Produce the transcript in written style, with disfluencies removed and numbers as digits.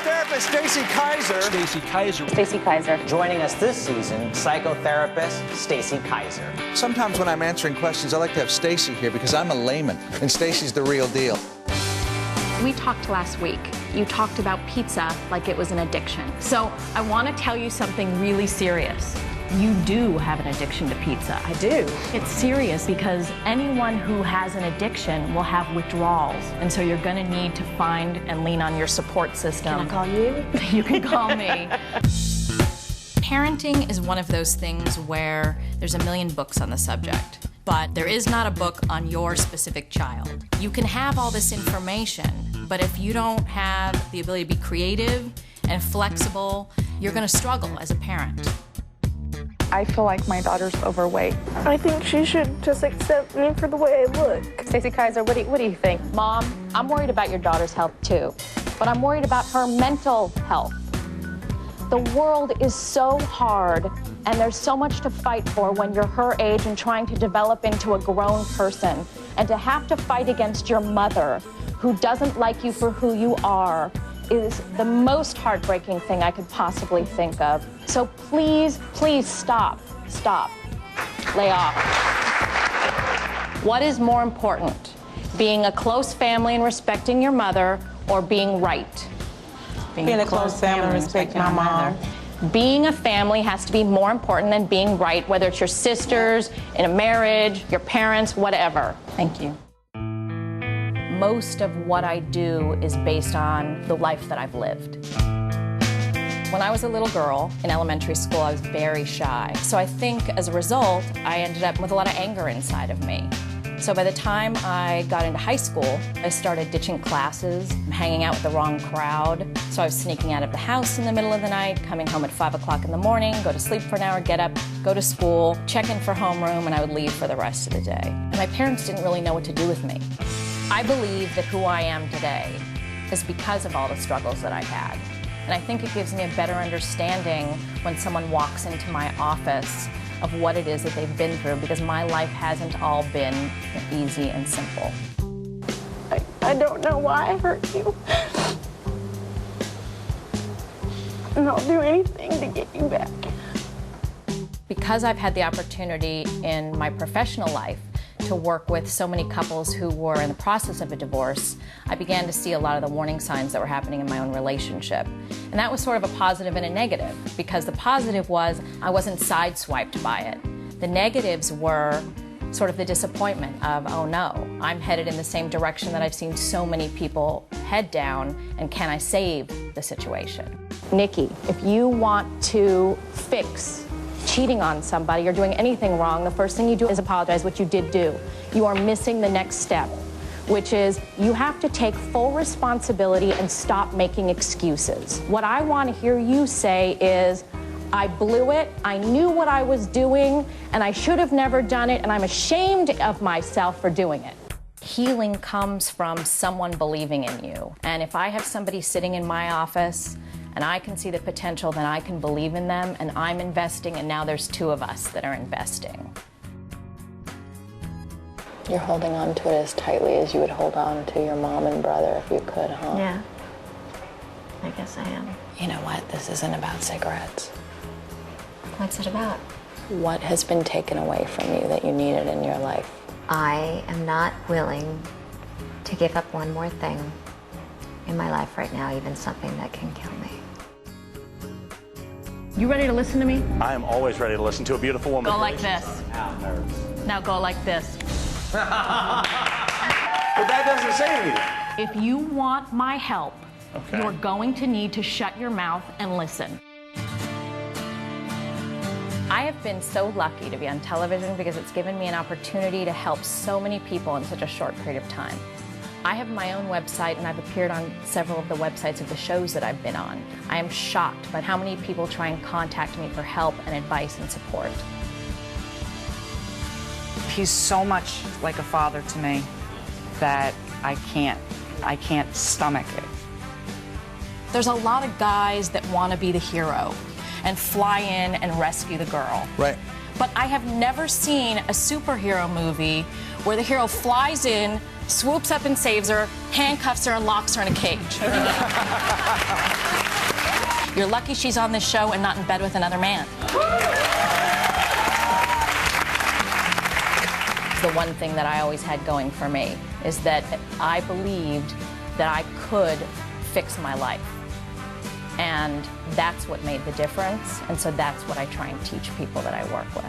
psychotherapist Stacy Kaiser. Stacy Kaiser. Stacy Kaiser. Joining us this season, psychotherapist Stacy Kaiser. Sometimes when I'm answering questions, I like to have Stacy here because I'm a layman, and Stacy's the real deal. We talked last week. You talked about pizza like it was an addiction. So I want to tell you something really serious. You do have an addiction to pizza. I do. It's serious because anyone who has an addiction will have withdrawals. And so you're going to need to find and lean on your support system. Can I call you? You can call me. Parenting is one of those things where there's a million books on the subject, but there is not a book on your specific child. You can have all this information, but if you don't have the ability to be creative and flexible, you're going to struggle as a parent. I feel like my daughter's overweight. I think she should just accept me for the way I look. Stacy Kaiser, what do you think? Mom, I'm worried about your daughter's health too, but I'm worried about her mental health. The world is so hard, and there's so much to fight for when you're her age and trying to develop into a grown person. And to have to fight against your mother, who doesn't like you for who you are, is the most heartbreaking thing I could possibly think of. So please, please stop. Stop. Lay off. What is more important? Being a close family and respecting your mother, or being right? Being a close family and respecting my mom. Being a family has to be more important than being right, whether it's your sisters, in a marriage, your parents, whatever. Thank you. Most of what I do is based on the life that I've lived. When I was a little girl in elementary school, I was very shy. So I think as a result, I ended up with a lot of anger inside of me. So by the time I got into high school, I started ditching classes, hanging out with the wrong crowd. So I was sneaking out of the house in the middle of the night, coming home at 5 o'clock in the morning, go to sleep for an hour, get up, go to school, check in for homeroom, and I would leave for the rest of the day. And my parents didn't really know what to do with me. I believe that who I am today is because of all the struggles that I had. And I think it gives me a better understanding when someone walks into my office of what it is that they've been through, because my life hasn't all been easy and simple. I don't know why I hurt you. And I'll do anything to get you back. Because I've had the opportunity in my professional life to work with so many couples who were in the process of a divorce, I began to see a lot of the warning signs that were happening in my own relationship. And that was sort of a positive and a negative, because the positive was I wasn't sideswiped by it. The negatives were sort of the disappointment of, oh no, I'm headed in the same direction that I've seen so many people head down, and can I save the situation? Nikki, if you want to fix cheating on somebody or doing anything wrong, the first thing you do is apologize, which you did do. You are missing the next step, which is you have to take full responsibility and stop making excuses. What I want to hear you say is, I blew it, I knew what I was doing, and I should have never done it, and I'm ashamed of myself for doing it. Healing comes from someone believing in you. And if I have somebody sitting in my office and I can see the potential, then I can believe in them, and I'm investing, and now there's two of us that are investing. You're holding on to it as tightly as you would hold on to your mom and brother if you could, huh? Yeah. I guess I am. You know what? This isn't about cigarettes. What's it about? What has been taken away from you that you needed in your life? I am not willing to give up one more thing in my life right now, even something that can kill me. You ready to listen to me? I am always ready to listen to a beautiful woman. Go like this. Now go like this. But that doesn't say anything. If you want my help, Okay. you're going to need to shut your mouth and listen. I have been so lucky to be on television because it's given me an opportunity to help so many people in such a short period of time. I have my own website, and I've appeared on several of the websites of the shows that I've been on. I am shocked by how many people try and contact me for help and advice and support. He's so much like a father to me that I can't stomach it. There's a lot of guys that want to be the hero and fly in and rescue the girl. Right. But I have never seen a superhero movie where the hero flies in, swoops up and saves her, handcuffs her, and locks her in a cage. You're lucky she's on this show and not in bed with another man. The one thing that I always had going for me is that I believed that I could fix my life. And that's what made the difference. And so that's what I try and teach people that I work with.